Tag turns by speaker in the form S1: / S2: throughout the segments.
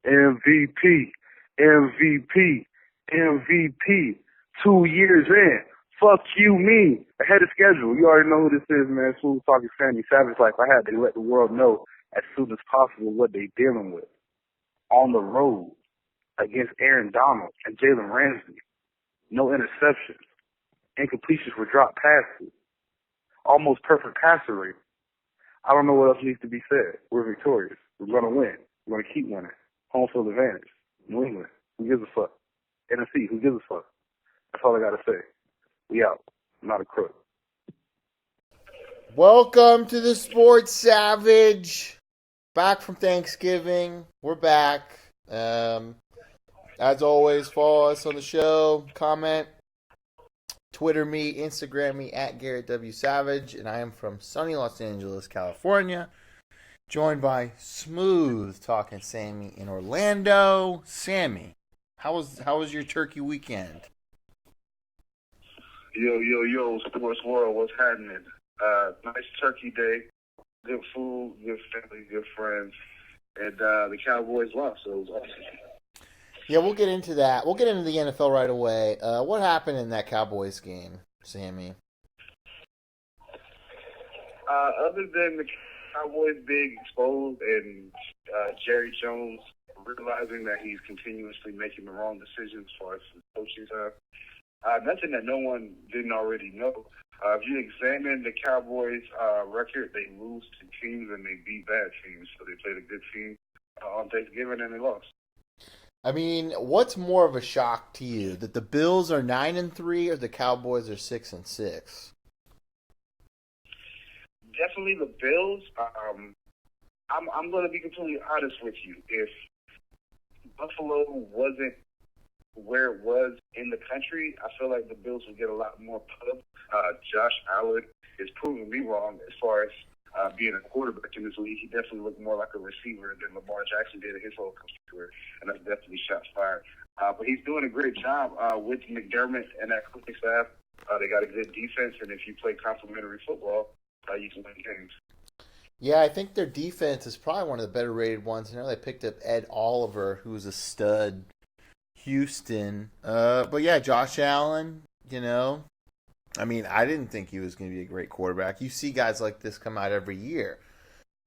S1: MVP, MVP, MVP. 2 years in. Fuck you, me. Ahead of schedule. You already know who this is, man. Smooth talking Sammy Savage. Like I had to let the world know as soon as possible what they dealing with. On the road against Aaron Donald and Jalen Ramsey. No interceptions. Incompletions were dropped passes. Almost perfect passer rate. I don't know what else needs to be said. We're victorious. We're going to win. We're going to keep winning. Home field advantage. New England. Who gives a fuck? NFC. Who gives a fuck? That's all I got to say. We out. I'm not a crook.
S2: Welcome to the Sports Savage. Back from Thanksgiving. We're back. As always, follow us on the show. Comment. Twitter me, Instagram me at Garrett W. Savage, and I am from sunny Los Angeles, California. Joined by Smooth Talking Sammy in Orlando. Sammy, how was your turkey weekend?
S3: Yo, sports world, what's happening? Nice turkey day, good food, good family, good friends, and the Cowboys lost, so it was awesome.
S2: Yeah, we'll get into that. We'll get into the NFL right away. What happened in that Cowboys game, Sammy?
S3: Other than the Cowboys being exposed and Jerry Jones realizing that he's continuously making the wrong decisions as far as his coaching time, nothing that no one didn't already know. If you examine the Cowboys' record, they lose to teams and they beat bad teams. So they played a good team on Thanksgiving and they lost.
S2: I mean, what's more of a shock to you, that the Bills are 9-3 or the Cowboys are 6-6?
S3: Definitely the Bills. I'm going to be completely honest with you. If Buffalo wasn't where it was in the country, I feel like the Bills would get a lot more pub. Josh Allen is proving me wrong as far as being a quarterback in this league. He definitely looked more like a receiver than Lamar Jackson did in his whole career, and that's definitely shots fired. But he's doing a great job with McDermott and that coaching staff. They got a good defense, and if you play complementary football, you can win games.
S2: Yeah, I think their defense is probably one of the better rated ones. They picked up Ed Oliver, who's a stud. Houston. But yeah, Josh Allen, I mean, I didn't think he was going to be a great quarterback. You see guys like this come out every year.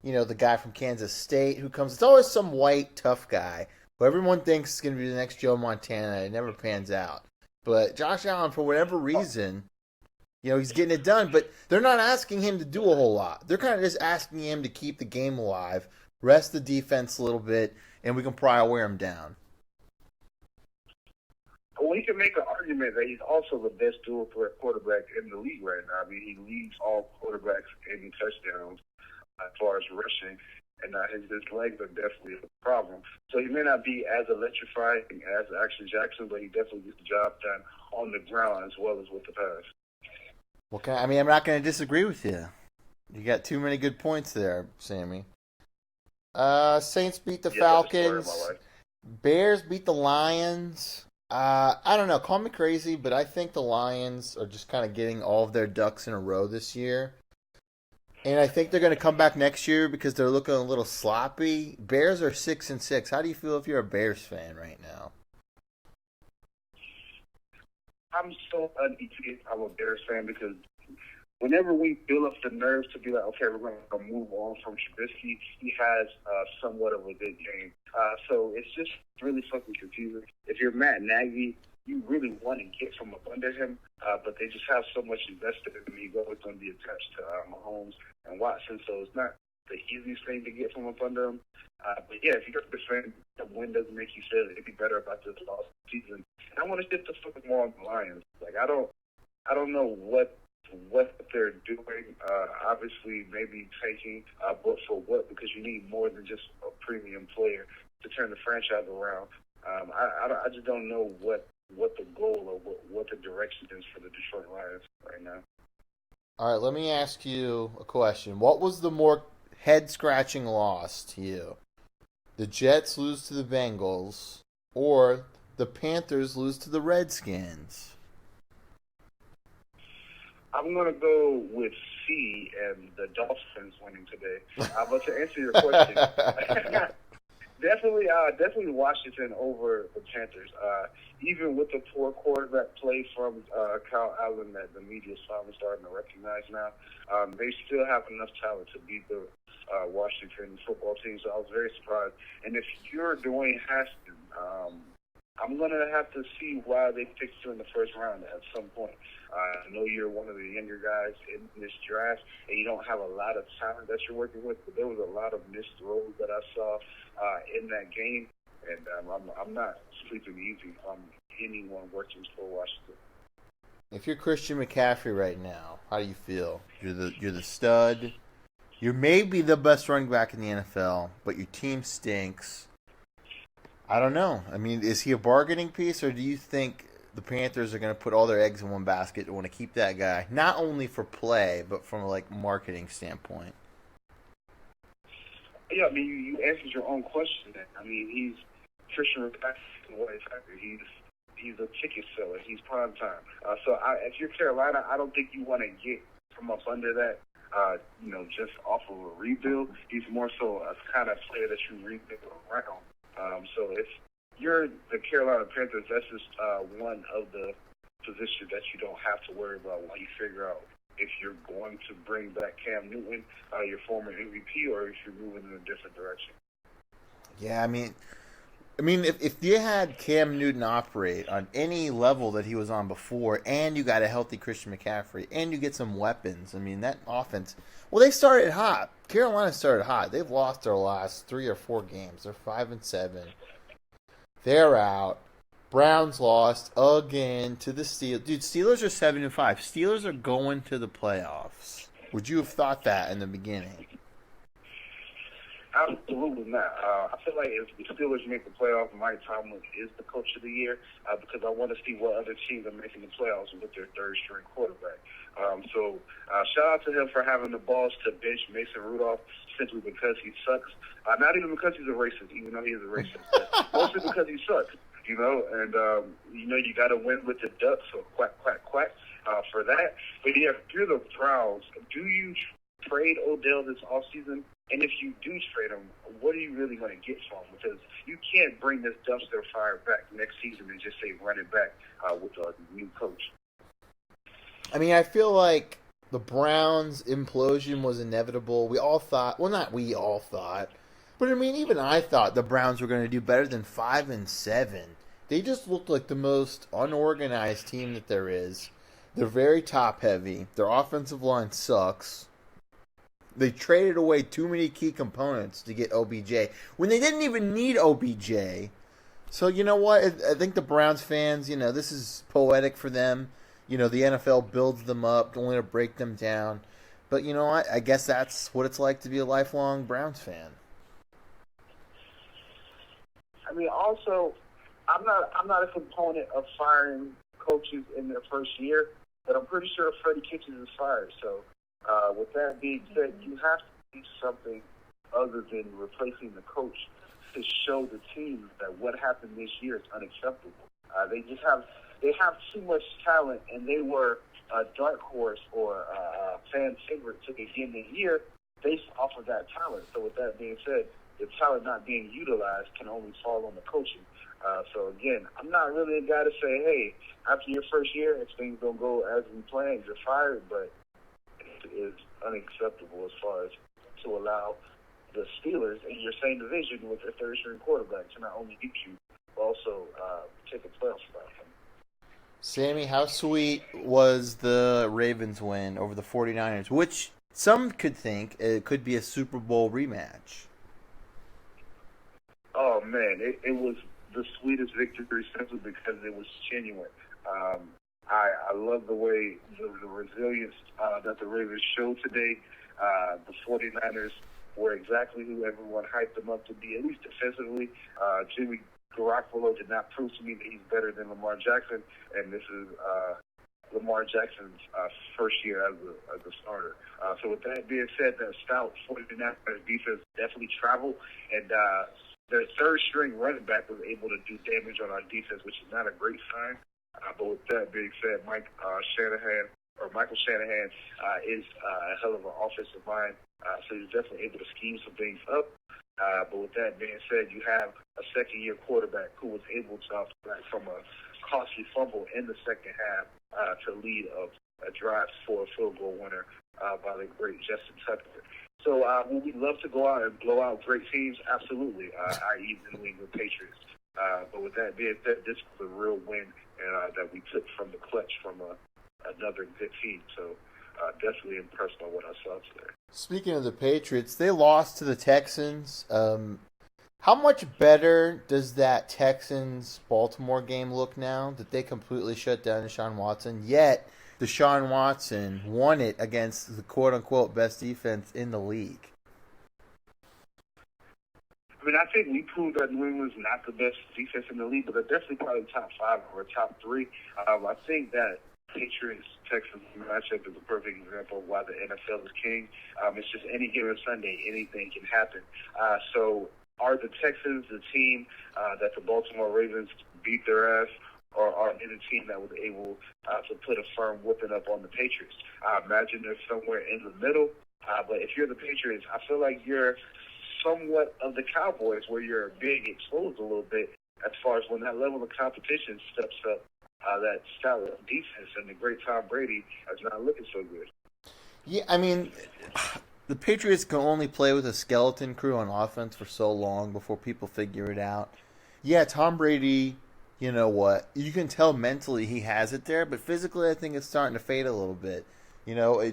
S2: The guy from Kansas State who comes, it's always some white, tough guy who everyone thinks is going to be the next Joe Montana. It never pans out. But Josh Allen, for whatever reason, he's getting it done. But they're not asking him to do a whole lot. They're kind of just asking him to keep the game alive, rest the defense a little bit, and we can probably wear him down.
S3: Well, you can make an argument that he's also the best dual threat quarterback in the league right now. I mean, he leads all quarterbacks in touchdowns as far as rushing, and his legs are definitely a problem. So he may not be as electrifying as Action Jackson, but he definitely gets the job done on the ground as well as with the pass.
S2: Well, I'm not going to disagree with you. You got too many good points there, Sammy. Saints beat the Falcons. Bears beat the Lions. I don't know, call me crazy, but I think the Lions are just kind of getting all of their ducks in a row this year. And I think they're going to come back next year because they're looking a little sloppy. Bears are 6-6. How do you feel if you're a Bears fan right now?
S3: I'm so uneasy. I'm a Bears fan because whenever we build up the nerves to be like, okay, we're going to move on from Trubisky, he has somewhat of a good game. So it's just really fucking confusing. If you're Matt Nagy, you really want to get from up under him, but they just have so much invested in him. He's always going to be attached to Mahomes and Watson, so it's not the easiest thing to get from up under him. But yeah, if you're a fan, the win doesn't make you feel it'd be better about this lost season. And I want to shift the focus more on the Lions. Like I don't know what they're doing. Obviously, maybe taking, but for what? Because you need more than just a premium player to turn the franchise around. I just don't know what the goal or what the direction is for the Detroit Lions right now.
S2: All right, let me ask you a question. What was the more head-scratching loss to you? The Jets lose to the Bengals or the Panthers lose to the Redskins?
S3: I'm going to go with C and the Dolphins winning today. But to answer your question, Definitely Washington over the Panthers. Even with the poor quarterback play from Kyle Allen that the media is finally starting to recognize now, they still have enough talent to beat the Washington football team. So I was very surprised. And if you're Dwayne Haskins, I'm going to have to see why they picked you in the first round at some point. I know you're one of the younger guys in this draft, and you don't have a lot of talent that you're working with, but there was a lot of missed throws that I saw in that game, and I'm not sleeping easy on anyone working for Washington.
S2: If you're Christian McCaffrey right now, how do you feel? You're the stud. You're maybe the best running back in the NFL, but your team stinks. I don't know. I mean, is he a bargaining piece, or do you think the Panthers are going to put all their eggs in one basket and want to keep that guy, not only for play, but from a marketing standpoint?
S3: Yeah, I mean, you answered your own question. I mean, he's Christian McCaffrey. He's a ticket seller. He's prime time. So if you're Carolina, I don't think you want to get from up under that. Just off of a rebuild. He's more so a kind of player that you rebuild around. So if you're the Carolina Panthers, that's just one of the positions that you don't have to worry about while you figure out if you're going to bring back Cam Newton, your former MVP, or if you're moving in a different direction.
S2: Yeah, I mean, if you had Cam Newton operate on any level that he was on before, and you got a healthy Christian McCaffrey, and you get some weapons, I mean, that offense. Well, they started hot. Carolina started hot. They've lost their last 3 or 4 games. They're 5-7. They're out. Browns lost again to the Steelers. Dude, Steelers are 7-5. Steelers are going to the playoffs. Would you have thought that in the beginning?
S3: Absolutely not. I feel like if the Steelers make the playoffs, Mike Tomlin is the coach of the year because I want to see what other teams are making the playoffs with their third-string quarterback. So shout out to him for having the balls to bench Mason Rudolph simply because he sucks. Not even because he's a racist, even though he is a racist, but mostly because he sucks. And you got to win with the Ducks, so quack, quack, quack for that. But yeah, if you're the Browns, do you trade Odell this offseason? And if you do trade him, what are you really going to get from him? Because you can't bring this dumpster fire back next season and just say run it back with a new coach.
S2: I mean, I feel like the Browns' implosion was inevitable. We all thought, well, not we all thought, but I mean, even I thought the Browns were going to do better than 5-7. They just looked like the most unorganized team that there is. They're very top-heavy. Their offensive line sucks. They traded away too many key components to get OBJ when they didn't even need OBJ. So, you know what? I think the Browns fans, this is poetic for them. The NFL builds them up only to break them down. But you know what? I guess that's what it's like to be a lifelong Browns fan.
S3: I mean, also, I'm not a component of firing coaches in their first year, but I'm pretty sure Freddie Kitchens is fired. So, with that being said, you have to do something other than replacing the coach to show the team that what happened this year is unacceptable. They have too much talent, and they were a dark horse or a fan favorite to begin the year based off of that talent. So with that being said, the talent not being utilized can only fall on the coaching. So again, I'm not really a guy to say, hey, after your first year, if things don't go as we planned, you're fired, but is unacceptable as far as to allow the Steelers in your same division with their third-string quarterback to not only beat you, but also take a playoff spot.
S2: Sammy, how sweet was the Ravens win over the 49ers, which some could think it could be a Super Bowl rematch?
S3: Oh, man, it was the sweetest victory simply because it was genuine. I love the way the resilience that the Ravens showed today. The 49ers were exactly who everyone hyped them up to be, at least defensively. Jimmy Garoppolo did not prove to me that he's better than Lamar Jackson, and this is Lamar Jackson's first year as a starter. So with that being said, that stout 49ers defense definitely traveled, and their third-string running back was able to do damage on our defense, which is not a great sign. But with that being said, Michael Shanahan is a hell of an offensive mind, so he's definitely able to scheme some things up. But with that being said, you have a second-year quarterback who was able to bounce back from a costly fumble in the second half to lead a drive for a field goal winner by the great Justin Tucker. So would we love to go out and blow out great teams? Absolutely, i.e. the New England Patriots. But with that being said, this was a real win that we took from the clutch from another good team. So definitely impressed by what I saw today.
S2: Speaking of the Patriots, they lost to the Texans. How much better does that Texans-Baltimore game look now that they completely shut down Deshaun Watson? Yet, Deshaun Watson won it against the quote-unquote best defense in the league.
S3: I mean, I think we proved that New England's not the best defense in the league, but they're definitely probably top 5 or top 3. I think that Patriots-Texans matchup is a perfect example of why the NFL is king. It's just any given Sunday, anything can happen. So are the Texans the team that the Baltimore Ravens beat their ass, or are they the team that was able to put a firm whipping up on the Patriots? I imagine they're somewhere in the middle. But if you're the Patriots, I feel like you're somewhat of the Cowboys, where you're being exposed a little bit as far as when that level of competition steps up. That style of defense and the great Tom Brady is not looking so good.
S2: Yeah, I mean, the Patriots can only play with a skeleton crew on offense for so long before people figure it out. Yeah, Tom Brady, you know what? You can tell mentally he has it there, but physically I think it's starting to fade a little bit. You know,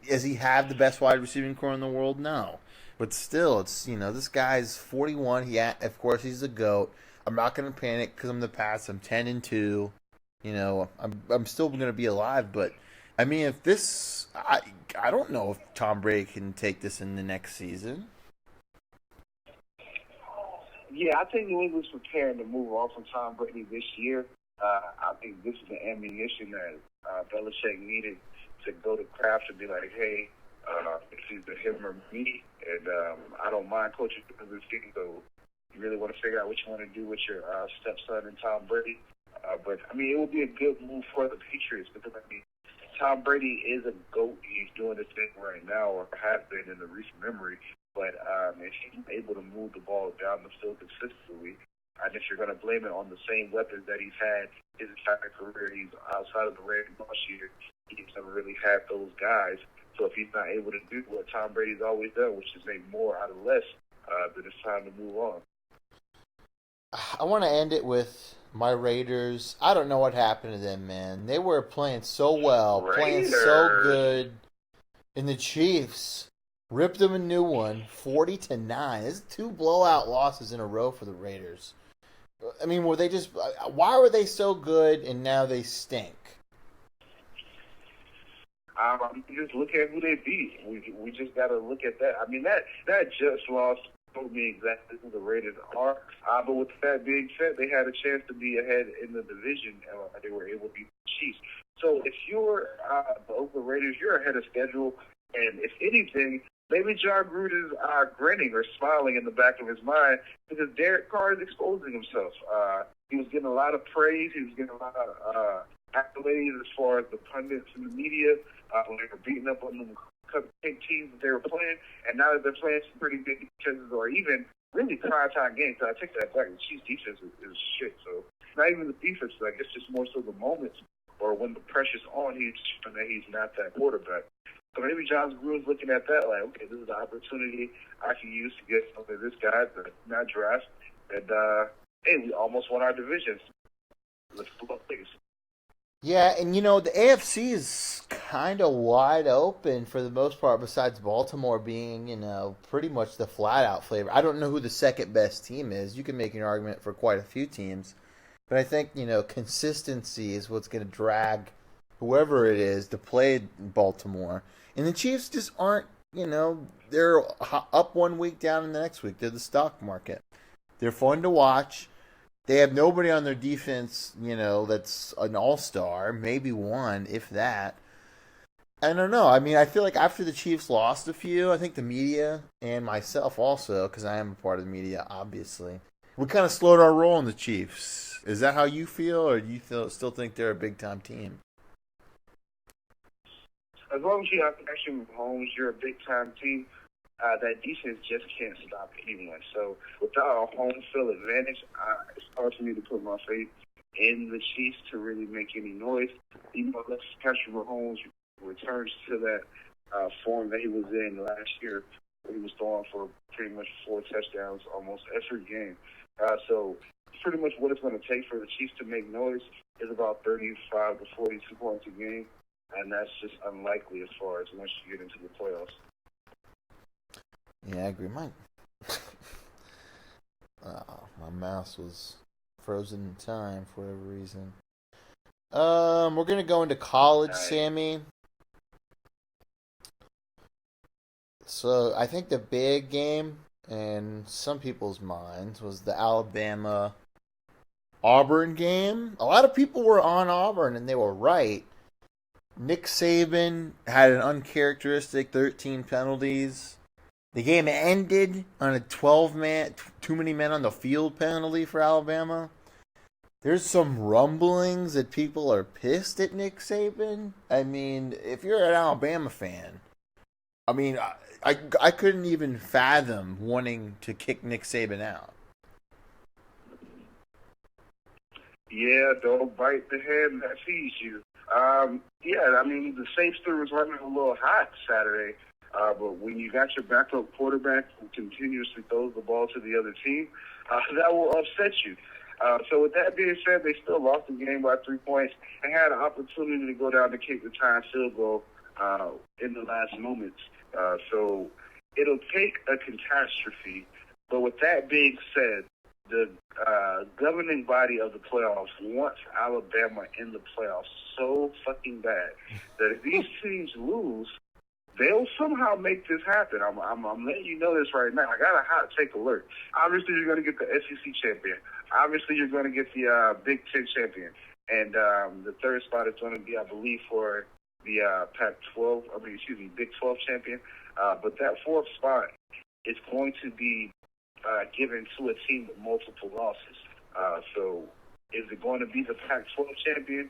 S2: does he have the best wide receiving core in the world? No. But still, it's, you know, this guy's 41. Of course, he's a GOAT. I'm not going to panic because I'm the past. I'm 10-2. You know, I'm still going to be alive. But, I mean, if this... I don't know if Tom Brady can take this in the next season.
S3: Yeah, I think New England's preparing to move on from Tom Brady this year. I think this is the ammunition that Belichick needed to go to Kraft and be like, hey, it's either him or me, and I don't mind coaching this team, so you really want to figure out what you want to do with your stepson and Tom Brady. But, I mean, it would be a good move for the Patriots because, I mean, Tom Brady is a GOAT. He's doing this thing right now, or has been in the recent memory. But if he's able to move the ball down the field consistently, and if you're going to blame it on the same weapons that he's had his entire career, he's outside of the Ravens last year, he's never really had those guys. So if he's not able to do what Tom Brady's always done, which is make more out of less, then it's time to move on.
S2: I want to end it with my Raiders. I don't know what happened to them, man. They were playing so well, playing so good. And the Chiefs ripped them a new one, 40-9. This is 2 blowout losses in a row for the Raiders. I mean, why were they so good and now they stink?
S3: Just look at who they beat. We just got to look at that. I mean, that just lost told me exactly who the Raiders are. But with that being said, they had a chance to be ahead in the division, and they were able to beat the Chiefs. So if you're the Oakland Raiders, you're ahead of schedule. And if anything, maybe John Gruden's grinning or smiling in the back of his mind because Derek Carr is exposing himself. He was getting a lot of praise. He was getting a lot of accolades as far as the pundits and the media when they were beating up on them cupcake teams that they were playing. And now that they're playing some pretty big defenses or even really prime-time games, so I take that back. The Chiefs' defense is shit. So not even the defense, I guess just more so the moments or when the pressure's on, he's not that quarterback. So maybe John Gruden's looking at that like, okay, this is an opportunity I can use to get some of this guy to not draft. And, hey, we almost won our division. Let's pull up things.
S2: Yeah, and you know, the AFC is kind of wide open for the most part, besides Baltimore being, you know, pretty much the flat-out flavor. I don't know who the second best team is. You can make an argument for quite a few teams. But I think, you know, consistency is what's going to drag whoever it is to play Baltimore. And the Chiefs just aren't, you know, they're up one week, down in the next week. They're the stock market. They're fun to watch. They have nobody on their defense, you know, that's an all-star. Maybe one, if that. I don't know. I mean, I feel like after the Chiefs lost a few, I think the media and myself also, because I am a part of the media, obviously, we kind of slowed our roll on the Chiefs. Is that how you feel, or do you still think they're a big-time team?
S3: As long as you have connection with Mahomes, you're a big-time team. that defense just can't stop anyone. So without a home field advantage, it's hard for me to put my faith in the Chiefs to really make any noise. Even unless Patrick Mahomes returns to that form that he was in last year, where he was throwing for pretty much 4 touchdowns almost every game. So pretty much what it's going to take for the Chiefs to make noise is about 35 to 42 points a game, and that's just unlikely as far as once you get into the playoffs.
S2: Yeah, I agree. My mouse was frozen in time for whatever reason. We're gonna go into college, Sammy. So I think the big game in some people's minds was the Alabama Auburn game. A lot of people were on Auburn, and they were right. Nick Saban had an uncharacteristic 13 penalties. The game ended on a 12-man, too many men on the field penalty for Alabama. There's some rumblings that people are pissed at Nick Saban. I mean, if you're an Alabama fan, I mean, I couldn't even fathom wanting to kick Nick Saban out.
S3: Yeah, don't bite the hand that feeds you. Yeah, I mean, the Saints was running a little hot Saturday. But when you got your backup quarterback who continuously throws the ball to the other team, that will upset you. So with that being said, they still lost the game by 3 points. They had an opportunity to go down to kick the tying field goal in the last moments. So it'll take a catastrophe. But with that being said, the governing body of the playoffs wants Alabama in the playoffs so fucking bad that if these teams lose, they'll somehow make this happen. I'm letting you know this right now. I got a hot take alert. Obviously, you're going to get the SEC champion. Obviously, you're going to get the Big Ten champion. And the third spot is going to be, I believe, for the Big 12 champion. But that fourth spot is going to be given to a team with multiple losses. So is it going to be the Pac-12 champion?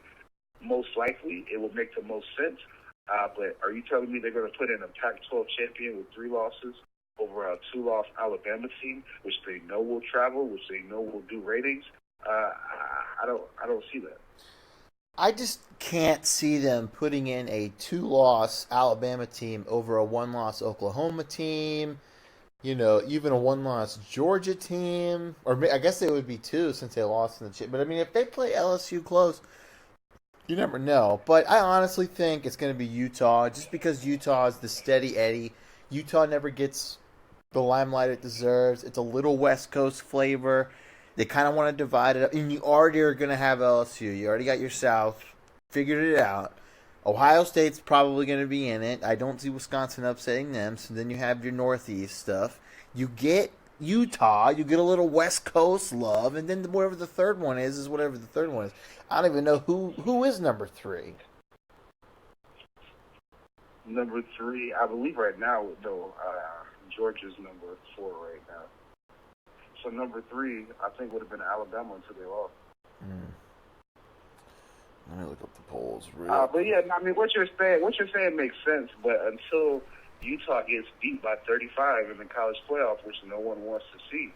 S3: Most likely. It will make the most sense. But are you telling me they're going to put in a Pac-12 champion with 3 losses over a 2-loss Alabama team, which they know will travel, which they know will do ratings? I don't see that.
S2: I just can't see them putting in a 2-loss Alabama team over a 1-loss Oklahoma team. You know, even a 1-loss Georgia team, or I guess it would be 2 since they lost in the chip. But I mean, if they play LSU close, you never know. But I honestly think it's going to be Utah, just because Utah is the steady Eddie. Utah never gets the limelight it deserves. It's a little West Coast flavor. They kind of want to divide it up. And you already are going to have LSU. You already got your South. Figured it out. Ohio State's probably going to be in it. I don't see Wisconsin upsetting them. So then you have your Northeast stuff. You get Utah. You get a little West Coast love. And then whatever the third one is whatever the third one is. I don't even know who is number 3.
S3: Number 3, I believe right now, though, Georgia's number 4 right now. So number 3, I think, would have been Alabama until they lost.
S2: Let me look up the polls.
S3: But yeah, I mean, what you're saying makes sense. But until Utah gets beat by 35 in the college playoff, which no one wants to see.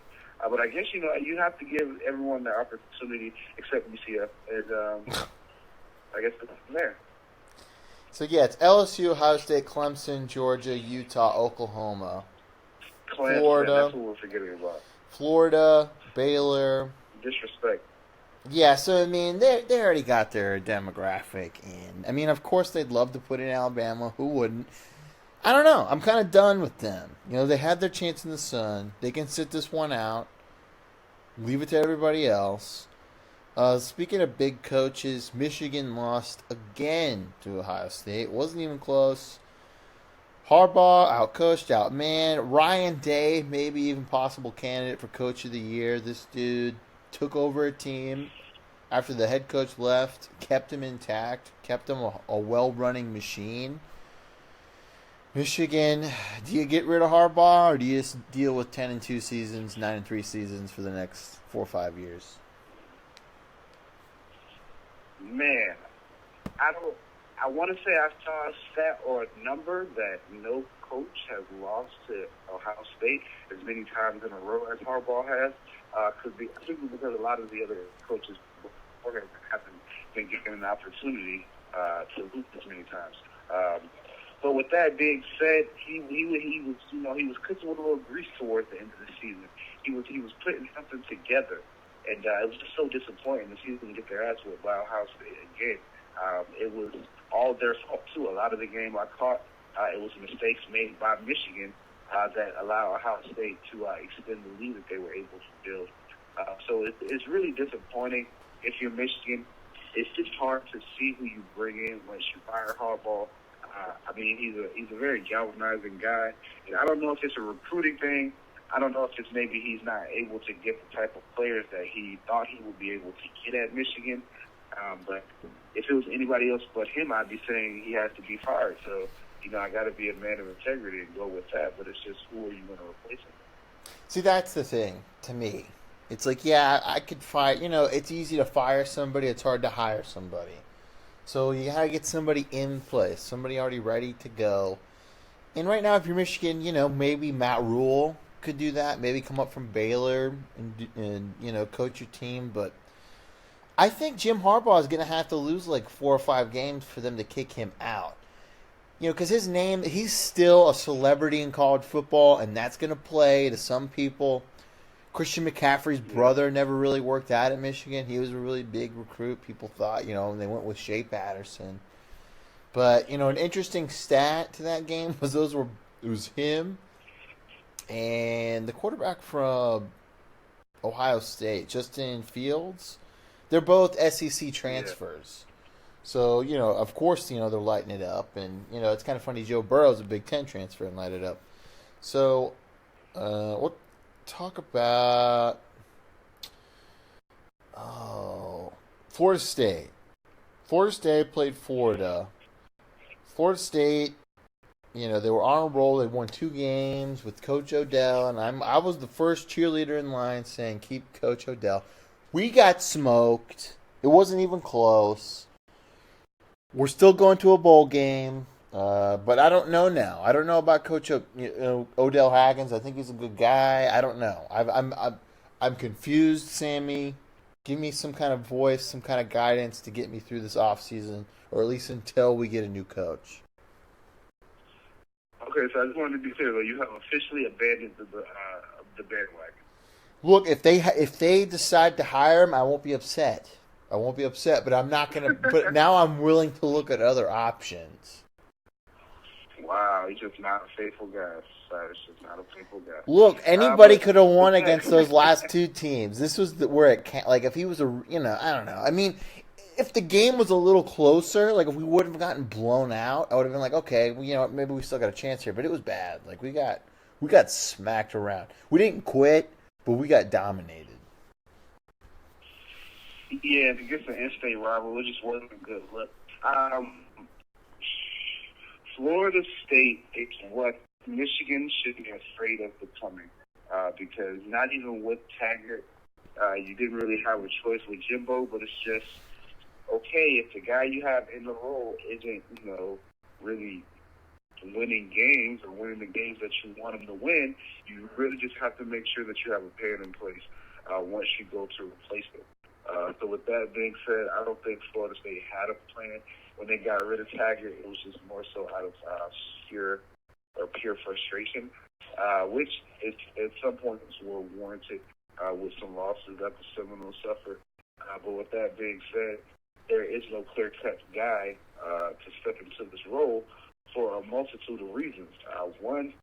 S3: But I guess, you have to give everyone the opportunity, except UCF. And I guess it's from there.
S2: So, yeah, it's LSU, Ohio State, Clemson, Georgia, Utah, Oklahoma.
S3: Clemson,
S2: Florida.
S3: That's what we're forgetting about.
S2: Florida, Baylor.
S3: Disrespect.
S2: Yeah, so, I mean, they already got their demographic in. I mean, of course they'd love to put in Alabama. Who wouldn't? I don't know. I'm kind of done with them. They had their chance in the sun. They can sit this one out. Leave it to everybody else. Speaking of big coaches, Michigan lost again to Ohio State. Wasn't even close. Harbaugh, outcoached, outmanned. Ryan Day, maybe even possible candidate for Coach of the Year. This dude took over a team after the head coach left, kept him intact, kept him a well-running machine. Michigan, do you get rid of Harbaugh, or do you just deal with 10-2 seasons, 9-3 seasons for the next 4 or 5 years?
S3: Man, I want to say I saw a stat or a number that no coach has lost to Ohio State as many times in a row as Harbaugh has, could be simply because a lot of the other coaches before him haven't been given an opportunity to lose as many times. But with that being said, he was cooking with a little grease towards the end of the season. He was putting something together, and it was just so disappointing to see them get their ass whipped by Ohio State again. It was all their fault too. A lot of the game I caught, it was mistakes made by Michigan that allow Ohio State to extend the lead that they were able to build. So it's really disappointing if you're Michigan. It's just hard to see who you bring in once you fire Harbaugh. I mean, he's a very galvanizing guy. And I don't know if it's a recruiting thing. I don't know if it's maybe he's not able to get the type of players that he thought he would be able to get at Michigan. But if it was anybody else but him, I'd be saying he has to be fired. So, I got to be a man of integrity and go with that. But it's just, who are you going to replace him?
S2: See, that's the thing to me. It's like, yeah, I could fire. It's easy to fire somebody. It's hard to hire somebody. So you got to get somebody in place, somebody already ready to go. And right now, if you're Michigan, maybe Matt Rule could do that. Maybe come up from Baylor and coach your team. But I think Jim Harbaugh is going to have to lose like 4 or 5 games for them to kick him out. Because his name, he's still a celebrity in college football, and that's going to play to some people. Christian McCaffrey's brother never really worked out at Michigan. He was a really big recruit. People thought, and they went with Shea Patterson. But, an interesting stat to that game was it was him and the quarterback from Ohio State, Justin Fields. They're both SEC transfers. So, of course, they're lighting it up. And, it's kind of funny. Joe Burrow's a Big Ten transfer and light it up. So, what? Talk about Florida State. Florida State played Florida. Florida State, they were on a roll. They won 2 games with Coach Odell, and I was the first cheerleader in line saying, "Keep Coach Odell." We got smoked. It wasn't even close. We're still going to a bowl game. But I don't know now. I don't know about Coach Odell Haggins. I think he's a good guy. I don't know. I'm confused, Sammy. Give me some kind of voice, some kind of guidance to get me through this offseason, or at least until we get a new coach.
S3: Okay, so I just wanted to be clear, though. You have officially abandoned the bandwagon.
S2: Look, if they decide to hire him, I won't be upset. But I'm not gonna. But now I'm willing to look at other options.
S3: Wow, he's just not a faithful guy. Sorry, he's just not a faithful guy.
S2: Look, anybody could have won against those last 2 teams. This was where it can't. Like, if he was I don't know. I mean, if the game was a little closer, like if we wouldn't have gotten blown out, I would have been like, okay, well, maybe we still got a chance here. But it was bad. Like we got smacked around. We didn't quit, but we got dominated.
S3: Yeah, against an in-state rival, it just wasn't a good look. Florida State is what Michigan should be afraid of becoming, because not even with Taggart, you didn't really have a choice with Jimbo, but it's just, okay, if the guy you have in the role isn't, really winning games or winning the games that you want him to win, you really just have to make sure that you have a plan in place once you go to replace him. So with that being said, I don't think Florida State had a plan. When they got rid of Taggart, it was just more so out of pure frustration, which at some points were warranted with some losses that the Seminoles suffered. But with that being said, there is no clear-cut guy to step into this role for a multitude of reasons. One,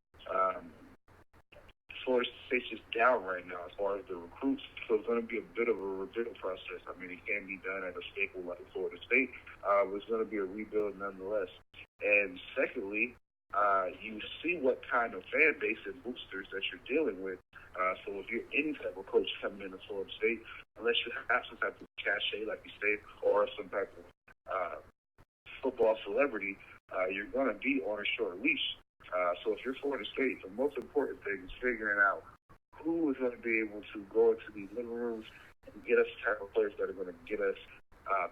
S3: Florida State's just down right now as far as the recruits, so it's going to be a bit of a rebuild process. I mean, it can be done at a staple like Florida State, but it's going to be a rebuild nonetheless. And secondly, you see what kind of fan base and boosters that you're dealing with. So if you're any type of coach coming into Florida State, unless you have some type of cachet, like you say, or some type of football celebrity, you're going to be on a short leash. So if you're Florida State, the most important thing is figuring out who is going to be able to go into these living rooms and get us the type of players that are going to get us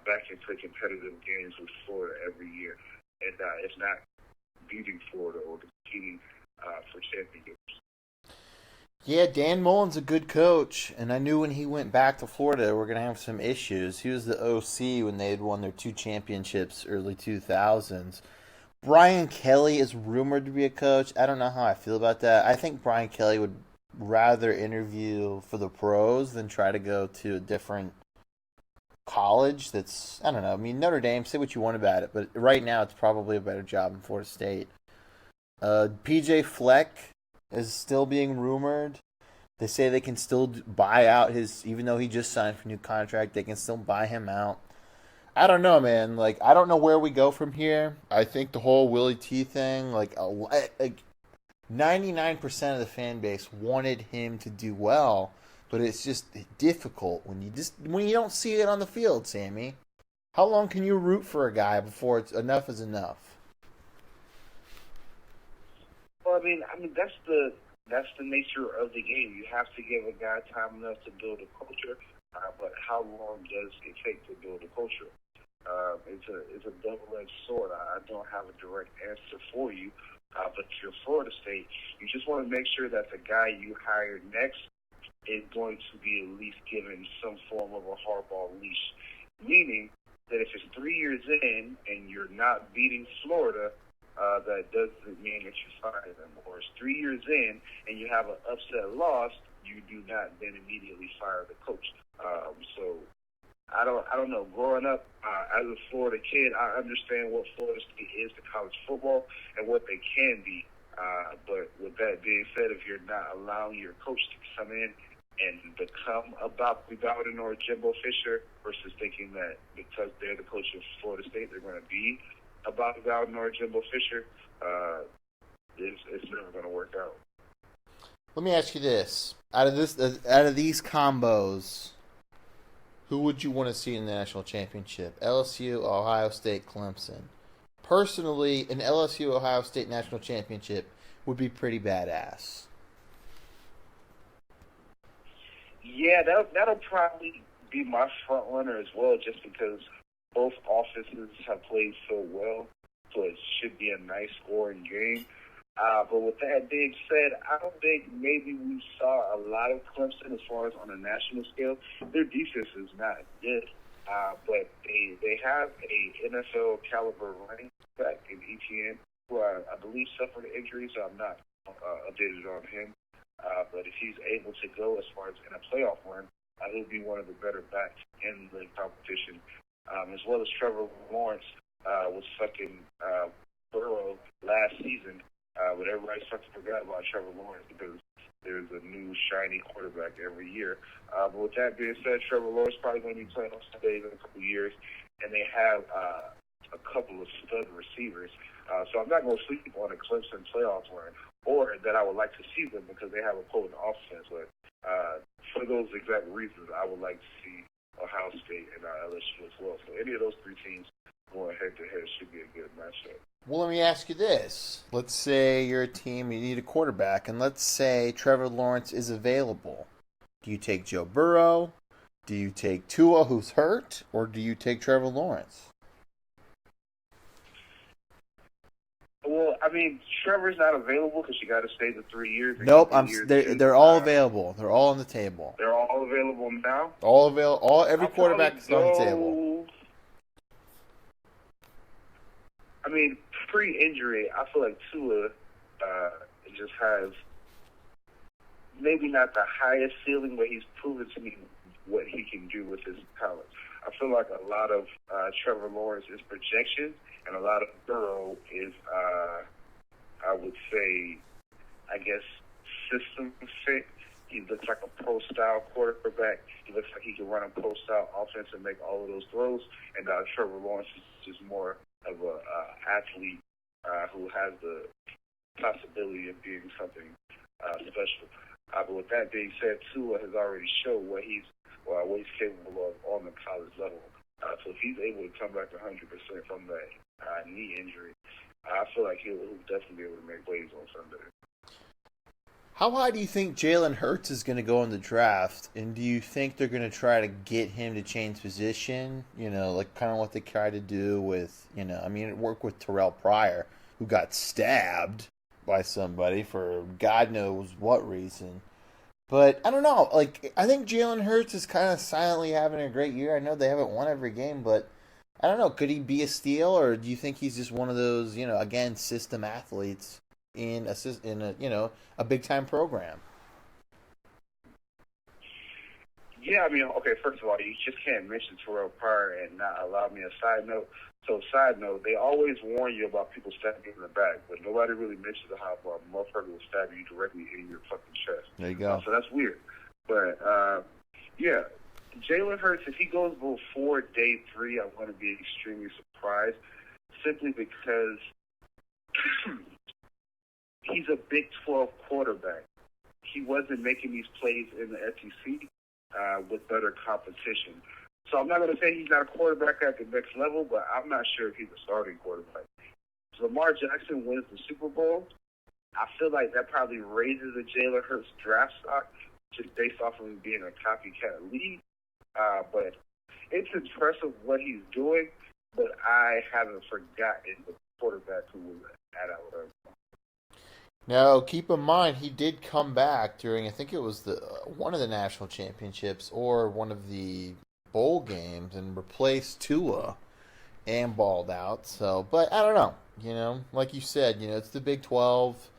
S3: back into competitive games with Florida every year. And if not, beating Florida or competing for championships.
S2: Yeah, Dan Mullen's a good coach, and I knew when he went back to Florida we're going to have some issues. He was the OC when they had won their 2 championships early 2000s. Brian Kelly is rumored to be a coach. I don't know how I feel about that. I think Brian Kelly would rather interview for the pros than try to go to a different college that's, I don't know. I mean, Notre Dame, say what you want about it, but right now it's probably a better job in Florida State. PJ Fleck is still being rumored. They say they can still buy out his, even though he just signed for a new contract, they can still buy him out. I don't know, man. Like, I don't know where we go from here. I think the whole Willie T thing, like 99% of the fan base wanted him to do well, but it's just difficult when you don't see it on the field, Sammy. How long can you root for a guy before it's enough is enough?
S3: Well, I mean that's the nature of the game. You have to give a guy time enough to build a culture, but how long does it take to build a culture? It's a double-edged sword. I don't have a direct answer for you, but if you're Florida State, you just want to make sure that the guy you hire next is going to be at least given some form of a hardball leash, meaning that if it's 3 years in and you're not beating Florida, that doesn't mean that you fire them. Or it's 3 years in and you have an upset loss, you do not then immediately fire the coach. So I don't know. Growing up as a Florida kid, I understand what Florida State is to college football and what they can be. But with that being said, if you're not allowing your coach to come in and become a Bobby Bowden or a Jimbo Fisher versus thinking that because they're the coach of Florida State, they're going to be a Bobby Bowden or a Jimbo Fisher, it's never going to work out.
S2: Let me ask you this: out of these combos, who would you want to see in the national championship? LSU, Ohio State, Clemson. Personally, an LSU Ohio State national championship would be pretty badass.
S3: Yeah, that'll probably be my front runner as well, just because both offenses have played so well, so it should be a nice scoring game. But with that being said, I don't think maybe we saw a lot of Clemson as far as on a national scale. Their defense is not good, but they have a NFL caliber running back in ETN, who I believe suffered an injury, so I'm not updated on him. But if he's able to go as far as in a playoff run, he'll be one of the better backs in the competition. As well as Trevor Lawrence was fucking Burrow last season. But everybody fucking forgot about Trevor Lawrence because there's a new shiny quarterback every year. But with that being said, Trevor Lawrence probably going to be playing on Sundays in a couple of years, and they have a couple of stud receivers. So I'm not going to sleep on a Clemson playoff run, or that I would like to see them because they have a potent offense. But for those exact reasons, I would like to see Ohio State and LSU as well. So any of those three teams going head-to-head should be a good matchup.
S2: Well, let me ask you this. Let's say you're a team, you need a quarterback, and let's say Trevor Lawrence is available. Do you take Joe Burrow? Do you take Tua, who's hurt? Or do you take Trevor Lawrence?
S3: Well, I mean, Trevor's not available because you got to stay the 3 years.
S2: Nope, they're all available. They're all on the table.
S3: They're all available now?
S2: All available. Every quarterback is on the table.
S3: I mean, pre-injury, I feel like Tua just has maybe not the highest ceiling, but he's proven to me what he can do with his talent. I feel like a lot of Trevor Lawrence is projection, and a lot of Burrow is, I would say, I guess, system fit. He looks like a pro-style quarterback. He looks like he can run a pro-style offense and make all of those throws. And Trevor Lawrence is just more of an athlete who has the possibility of being something special. But with that being said, Tua has already shown what he's capable of on the college level. So if he's able to come back 100% from that knee injury, I feel like he'll definitely be able to make plays on Sunday.
S2: How high do you think Jalen Hurts is going to go in the draft? And do you think they're going to try to get him to change position? You know, like kind of what they tried to do with, it worked with Terrell Pryor. who got stabbed by somebody for God knows what reason. But I don't know. Like, I think Jalen Hurts is kind of silently having a great year. I know they haven't won every game, but I don't know. Could he be a steal, or do you think he's just one of those, again, system athletes in a big time program?
S3: Yeah, I mean, okay, first of all, you just can't mention Terrell Pryor and not allow me a side note. So, side note, they always warn you about people stabbing you in the back, but nobody really mentions how a motherfucker will stab you directly in your fucking chest.
S2: There you go.
S3: So that's weird. But, yeah, Jalen Hurts, if he goes before day 3, I'm going to be extremely surprised, simply because he's a Big 12 quarterback. He wasn't making these plays in the SEC. With better competition. So I'm not going to say he's not a quarterback at the next level, but I'm not sure if he's a starting quarterback. If Lamar Jackson wins the Super Bowl, I feel like that probably raises the Jalen Hurts draft stock just based off of him being a copycat league. But it's impressive what he's doing, but I haven't forgotten the quarterback who was at Alabama.
S2: Now, keep in mind, he did come back during, I think it was one of the national championships or one of the bowl games and replaced Tua and balled out. So, but I don't know. Like you said, it's the Big 12.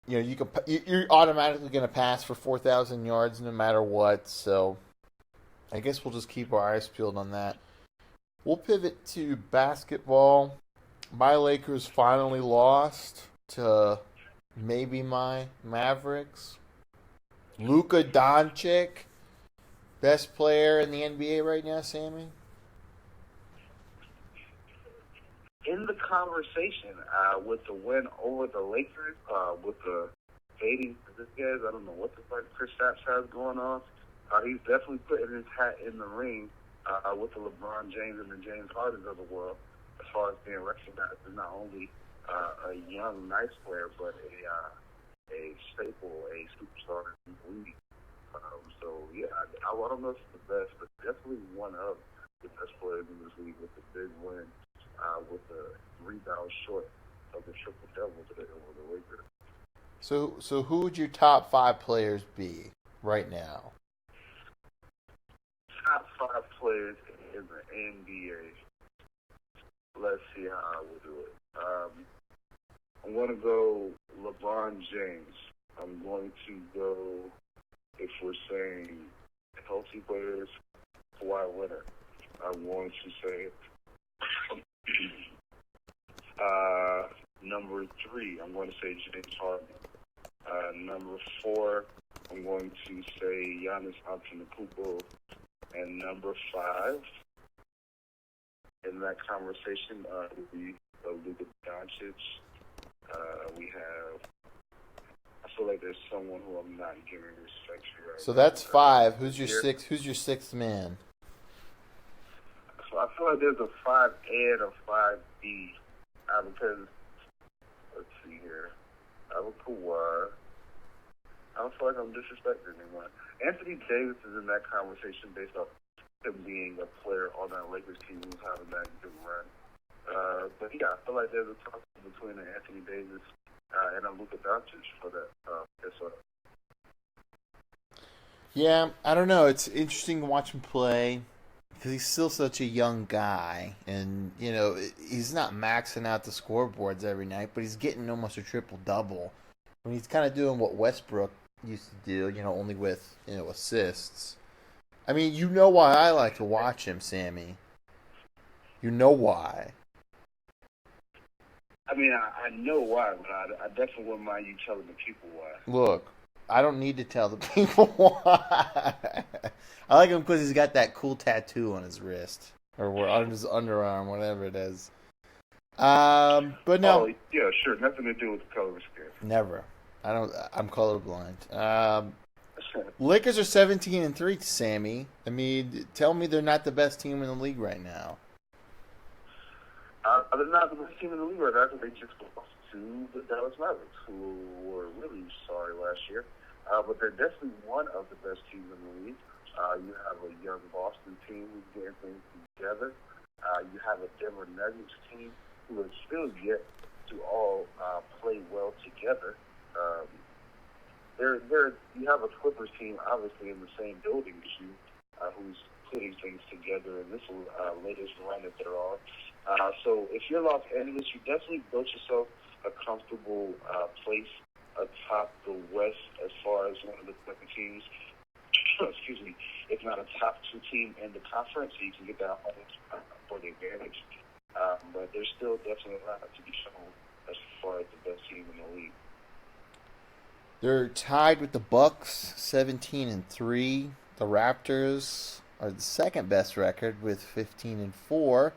S2: You're automatically going to pass for 4,000 yards no matter what. So, I guess we'll just keep our eyes peeled on that. We'll pivot to basketball. My Lakers finally lost to maybe my Mavericks. Luka Doncic, best player in the NBA right now, Sammy?
S3: In the conversation with the win over the Lakers, with the fading for this guys, I don't know what the fuck Chris Stapps has going on. He's definitely putting his hat in the ring with the LeBron James and the James Hardens of the world, as far as being recognized as not only a young, nice player, but a staple, a superstar in the league. So, yeah, I don't know if it's the best, but definitely one of the best players in this league with a big win, with a rebound short of the triple-double today over the Lakers.
S2: So who would your top 5 players be right now?
S3: Top 5 players in the NBA. Let's see how I will do it. I'm going to go LeBron James. I'm going to go, if we're saying healthy players, Kawhi Leonard. I'm going to say number 3, I'm going to say James Harden. Number 4, I'm going to say Giannis Antetokounmpo. And number 5, in that conversation, would be Luka Doncic. I feel like there's someone who I'm not giving respect to right
S2: So
S3: now.
S2: that's 5. Who's your 6? Who's your 6th man?
S3: So I feel like there's a 5A and a 5B. Because, let's see here. I have a Kawhi. I don't feel like I'm disrespecting anyone. Anthony Davis is in that conversation based off him being a player on that Lakers team who's having that good run. But yeah, I feel like there's a toss between an Anthony Davis and a Luka Doncic for that.
S2: Yeah, I don't know. It's interesting to watch him play because he's still such a young guy, and he's not maxing out the scoreboards every night, but he's getting almost a triple double. I mean, he's kind of doing what Westbrook used to do, only with assists. I mean, you know why I like to watch him, Sammy. You know why.
S3: I mean, I know why, but I definitely wouldn't mind you telling the people why.
S2: Look, I don't need to tell the people why. I like him because he's got that cool tattoo on his wrist or on his underarm, whatever it is. But no.
S3: Oh, yeah, sure. Nothing to do with the color of skin.
S2: Never. I'm colorblind. Lakers are 17-3, Sammy. I mean, tell me they're not the best team in the league right now.
S3: They're not the best team in the league right now because they just lost to the Dallas Mavericks, who were really sorry last year. But they're definitely one of the best teams in the league. You have a young Boston team who's getting things together. You have a Denver Nuggets team who have still yet to all play well together. You have a Clippers team obviously in the same building as you, who's putting things together in this latest run that they're on. So if you're Los Angeles, you definitely built yourself a comfortable place atop the West as far as one of the Clipper teams. Excuse me, if not a top 2 team in the conference, so you can get that home for the advantage. But there's still definitely a lot to be shown as far as the best team in the league.
S2: They're tied with the Bucks, 17-3. The Raptors are the second best record with 15-4,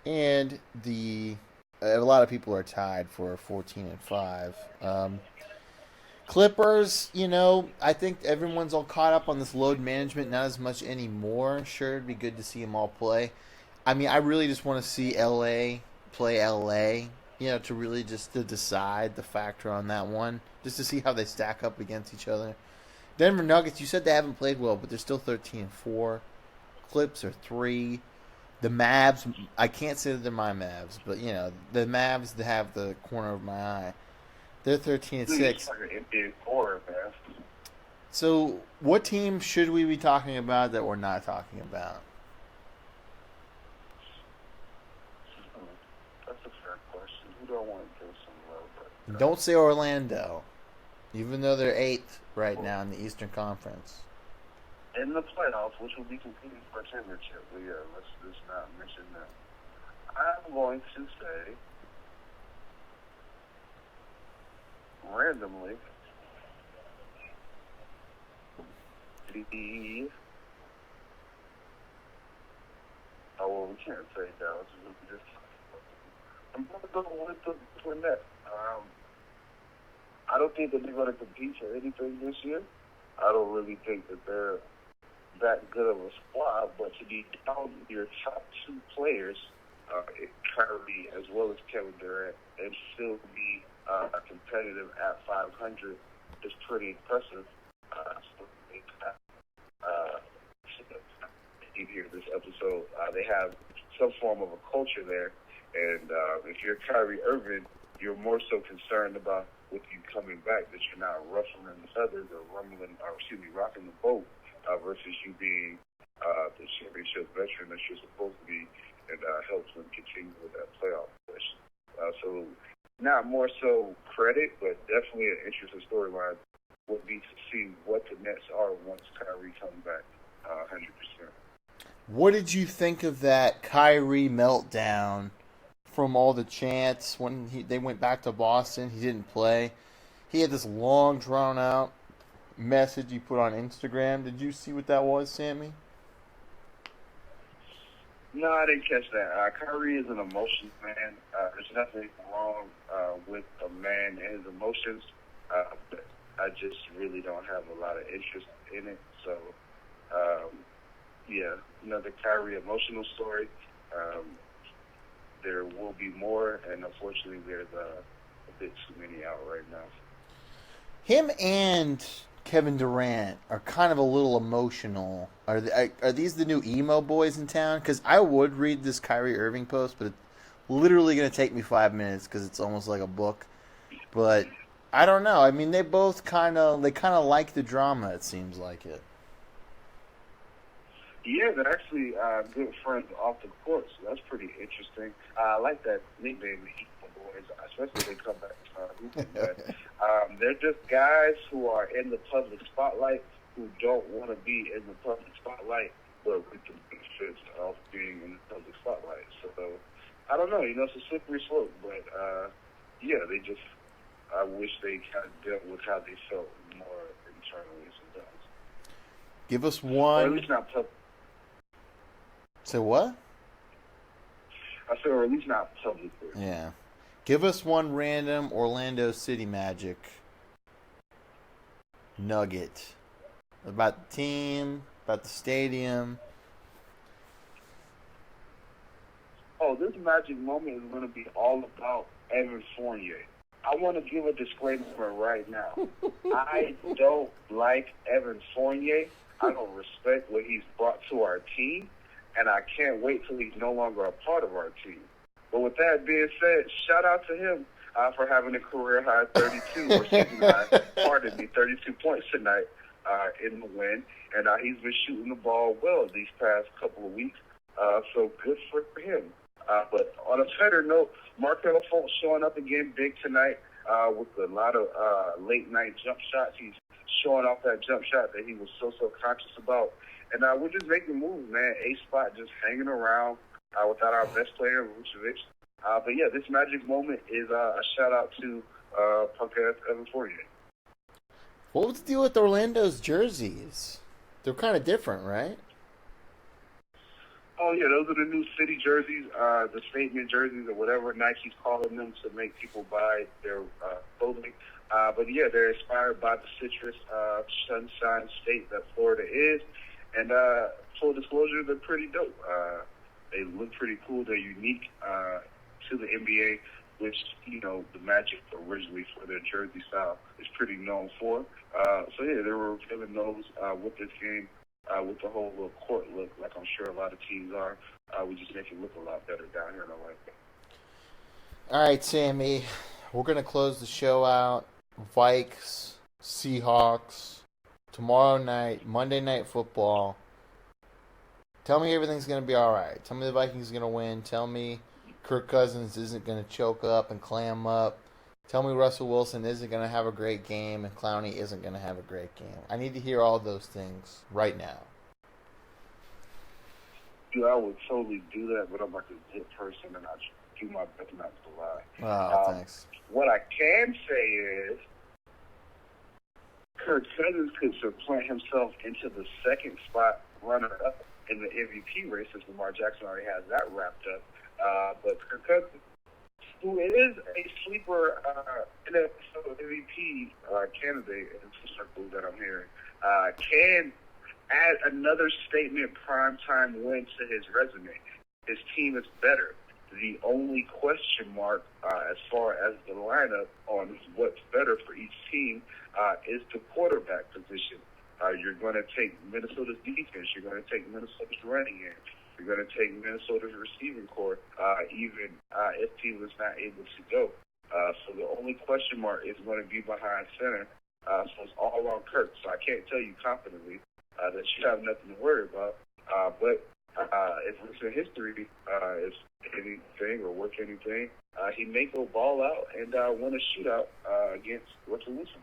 S2: and a lot of people are tied for 14-5. Clippers, I think everyone's all caught up on this load management, not as much anymore. Sure, it'd be good to see them all play. I mean, I really just want to see LA play LA, to really just to decide the factor on that one, just to see how they stack up against each other. Denver Nuggets, you said they haven't played well, but they're still 13-4. Clips are 3. The Mavs, I can't say that they're my Mavs, but, the Mavs that have the corner of my eye. They're 13-6. So, what team should we be talking about that we're not talking about?
S3: That's a fair question. Who do I want to give some love?
S2: And don't say Orlando, even though they're 8th right now in the Eastern Conference.
S3: In the playoffs, which will be competing for a championship. But yeah, let's just not mention that. I'm going to say, randomly, we can't say Dallas. I'm going to go with the Twinette. I don't think that they're going to compete for anything this year. I don't really think that they're that good of a squad, but to be down your top 2 players, Kyrie as well as Kevin Durant, and still be competitive at 500 is pretty impressive. Here this episode, they have some form of a culture there, and if you're Kyrie Irving, you're more so concerned about with you coming back that you're not ruffling the feathers or rocking the boat, versus you being the championship veteran that you're supposed to be, and helps them continue with that playoff push. So not more so credit, but definitely an interesting storyline would be to see what the Nets are once Kyrie comes back 100%.
S2: What did you think of that Kyrie meltdown from all the chants when they went back to Boston? He didn't play. He had this long, drawn-out message he put on Instagram. Did you see what that was, Sammy?
S3: No, I didn't catch that. Kyrie is an emotions man. There's nothing wrong with a man and his emotions. But I just really don't have a lot of interest in it. So, yeah, another Kyrie emotional story. There will be more, and unfortunately, there's a bit too many out right now.
S2: Him and Kevin Durant are kind of a little emotional. Are these the new emo boys in town? Because I would read this Kyrie Irving post, but it's literally going to take me 5 minutes because it's almost like a book. But I don't know. I mean, they kind of like the drama. It seems like it.
S3: Yeah, they're actually good friends off the court, so that's pretty interesting. I like that nickname, the Emo Boys, especially when they come back to but they're just guys who are in the public spotlight who don't want to be in the public spotlight, but with the benefits of being in the public spotlight. So, I don't know. It's a slippery slope, but yeah, I wish they kind of dealt with how they felt more internally sometimes.
S2: Give us one.
S3: Or at least not public.
S2: So what?
S3: I said, or at least not publicly.
S2: Yeah. Give us one random Orlando City Magic nugget about the team, about the stadium.
S3: Oh, this magic moment is going to be all about Evan Fournier. I want to give a disclaimer right now. I don't like Evan Fournier. I don't respect what he's brought to our team. And I can't wait till he's no longer a part of our team. But with that being said, shout out to him for having a career high 32 or season high, 32 points tonight in the win. And he's been shooting the ball well these past couple of weeks. So good for him. But on a better note, Markel Fultz showing up again big tonight with a lot of late-night jump shots. He's showing off that jump shot that he was so conscious about. And we're just making moves, man. A-spot just hanging around without our best player, Vucevic. But, yeah, this magic moment is a shout-out to punk-ass Evan Fournier.
S2: What was the deal with Orlando's jerseys? They're kind of different, right?
S3: Oh, yeah, those are the new city jerseys, the statement jerseys or whatever Nike's calling them to make people buy their clothing. But, yeah, they're inspired by the citrus sunshine state that Florida is. And full disclosure, they're pretty dope. They look pretty cool. They're unique to the NBA, which, you know, the Magic originally for their jersey style is pretty known for. So, yeah, they were revealing those with this game. With the whole little court look, like I'm sure a lot of teams are. We just make it look a lot better down here in LA.
S2: All right, Sammy. We're going to close the show out. Vikes, Seahawks, tomorrow night, Monday Night Football. Tell me everything's going to be all right. Tell me the Vikings are going to win. Tell me Kirk Cousins isn't going to choke up and clam up. Tell me Russell Wilson isn't going to have a great game and Clowney isn't going to have a great game. I need to hear all those things right now.
S3: Dude, I would totally do that, but I'm like a good person and I do my best not to lie.
S2: Oh, thanks.
S3: What I can say is Kirk Cousins could supplant himself into the second spot runner-up in the MVP race since Lamar Jackson already has that wrapped up. But Kirk Cousins, who is a sleeper NFL MVP candidate in some circles that I'm hearing, can add another statement primetime win to his resume. His team is better. The only question mark as far as the lineup on what's better for each team is the quarterback position. You're going to take Minnesota's defense. You're going to take Minnesota's running game. You're going to take Minnesota's receiving core, even if team is not able to go. So the only question mark is going to be behind center. So it's all on Kirk. So I can't tell you confidently that you have nothing to worry about. But if it's in history, if anything or worth anything, he may go ball out and win a shootout against Russell Wilson.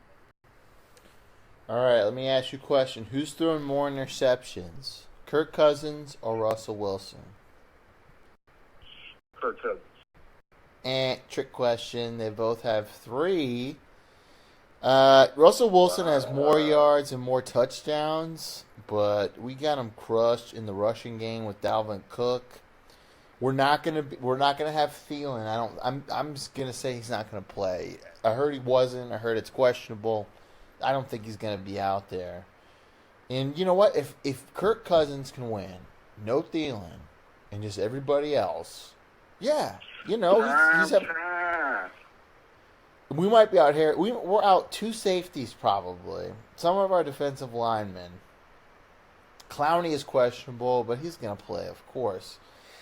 S2: All right, let me ask you a question. Who's throwing more interceptions? Kirk Cousins or Russell Wilson?
S3: Kirk Cousins.
S2: And trick question. They both have 3. Russell Wilson has more yards and more touchdowns, but we got him crushed in the rushing game with Dalvin Cook. We're not gonna have Thielen. I'm just gonna say he's not gonna play. I heard he wasn't. I heard it's questionable. I don't think he's gonna be out there. And you know what? If Kirk Cousins can win, no Thielen, and just everybody else, yeah, you know, we might be out here. We're out 2 safeties probably. Some of our defensive linemen. Clowney is questionable, but he's gonna play, of course.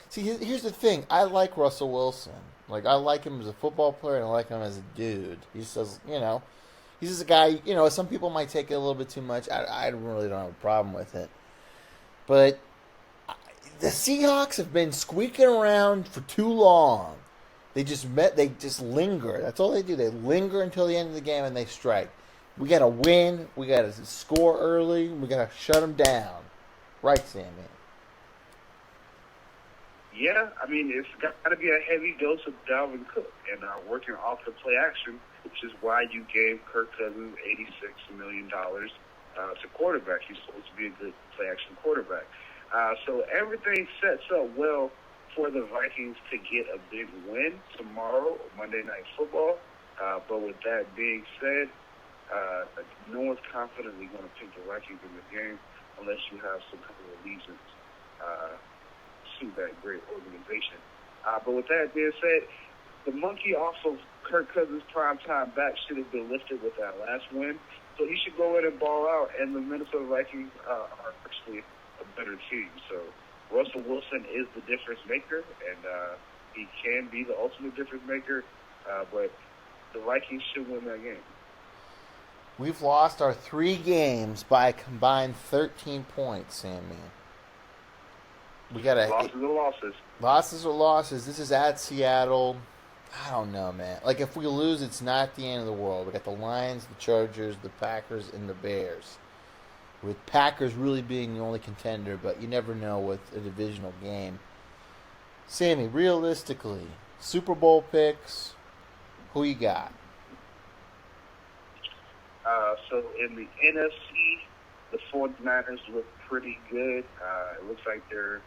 S2: See, here's the thing. I like Russell Wilson. Like, I like him as a football player, and I like him as a dude. He says, you know. He's just a guy, you know, some people might take it a little bit too much. I really don't have a problem with it. But the Seahawks have been squeaking around for too long. They just linger. That's all they do. They linger until the end of the game and they strike. We got to win. We got to score early. We got to shut them down. Right, Sammy?
S3: Yeah, I mean, it's got to be a heavy dose of Dalvin Cook and working off the play action, which is why you gave Kirk Cousins $86 million to quarterback. He's supposed to be a good play-action quarterback. So everything sets up well for the Vikings to get a big win tomorrow, Monday Night Football. But with that being said, no one's confidently going to pick the Vikings in the game unless you have some kind of allegiance to that great organization. But with that being said, the monkey off of Kirk Cousins' primetime back should have been lifted with that last win. So he should go in and ball out, and the Minnesota Vikings are actually a better team. So Russell Wilson is the difference maker, and he can be the ultimate difference maker, but the Vikings should win that game.
S2: We've lost our 3 games by a combined 13 points, Sammy. We got
S3: losses are losses.
S2: Losses are losses. This is at Seattle. I don't know, man. Like, if we lose, it's not the end of the world. We got the Lions, the Chargers, the Packers, and the Bears. With Packers really being the only contender, but you never know with a divisional game. Sammy, realistically, Super Bowl picks, who you got?
S3: So in the NFC, the 49ers look pretty good. It looks like they're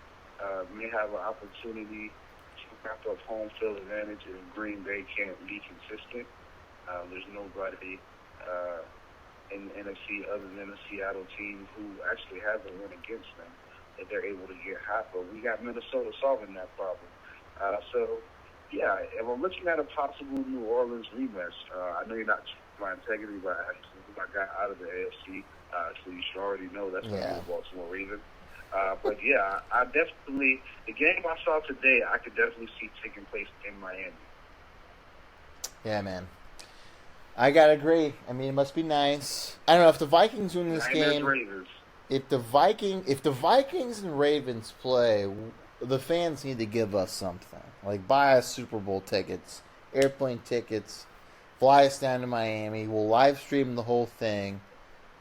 S3: may have an opportunity to wrap up home field advantage if Green Bay can't be consistent. There's nobody in the NFC other than the Seattle team who actually has a win against them that they're able to get hot. But we got Minnesota solving that problem. So, yeah, if we're looking at a possible New Orleans rematch, I know you're not my integrity, but I got out of the AFC, so you should already know that's going to be the Baltimore Ravens. But yeah, I definitely, the game I saw today, I could definitely see taking place in Miami.
S2: Yeah, man. I gotta agree. I mean, it must be nice. I don't know if the Vikings win this game.
S3: Raiders.
S2: If the Vikings and Ravens play, the fans need to give us something. Like, buy us Super Bowl tickets, airplane tickets, fly us down to Miami. We'll live stream the whole thing.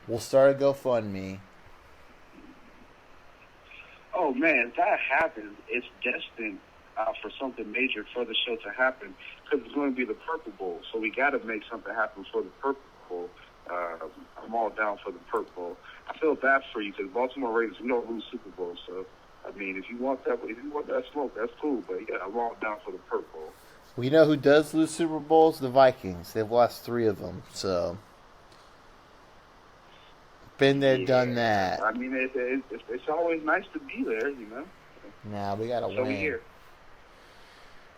S2: We'll start a GoFundMe.
S3: Oh, man, if that happens, it's destined for something major for the show to happen because it's going to be the Purple Bowl. So we got to make something happen for the Purple Bowl. I'm all down for the Purple Bowl. I feel bad for you because Baltimore Ravens, we don't lose Super Bowl. So, I mean, if you want that smoke, that's cool. But, yeah, I'm all down for the Purple Bowl.
S2: We know who does lose Super Bowls? The Vikings. They've lost 3 of them, so been there, done that.
S3: I mean, it's always nice to be there, you know.
S2: Nah, we gotta
S3: win. Here.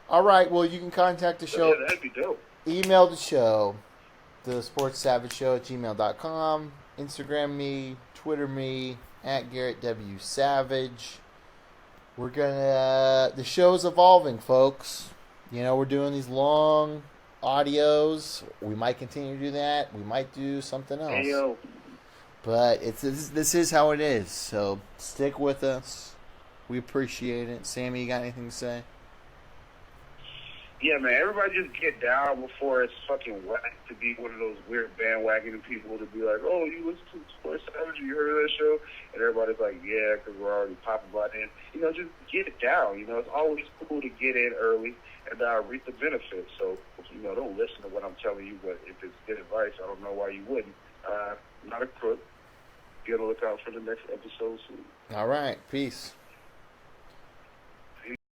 S2: All right. Well, you can contact the show.
S3: Yeah, that'd be dope.
S2: Email the show, thesportssavageshow@gmail.com. Instagram me, Twitter me @GarrettWSavage. We're gonna. The show's evolving, folks. You know, we're doing these long audios. We might continue to do that. We might do something else.
S3: Hey, yo.
S2: But this is how it is. So stick with us. We appreciate it. Sammy, you got anything to say?
S3: Yeah, man. Everybody just get down before it's fucking whack to be one of those weird bandwagon people to be like, oh, you listen to Sports Savage, you heard of that show? And everybody's like, yeah, because we're already popping by in. You know, just get it down. You know, it's always cool to get in early and reap the benefits. So, you know, don't listen to what I'm telling you, but if it's good advice, I don't know why you wouldn't. Not a crook. Be on the lookout for the next episode soon.
S2: All right. Peace.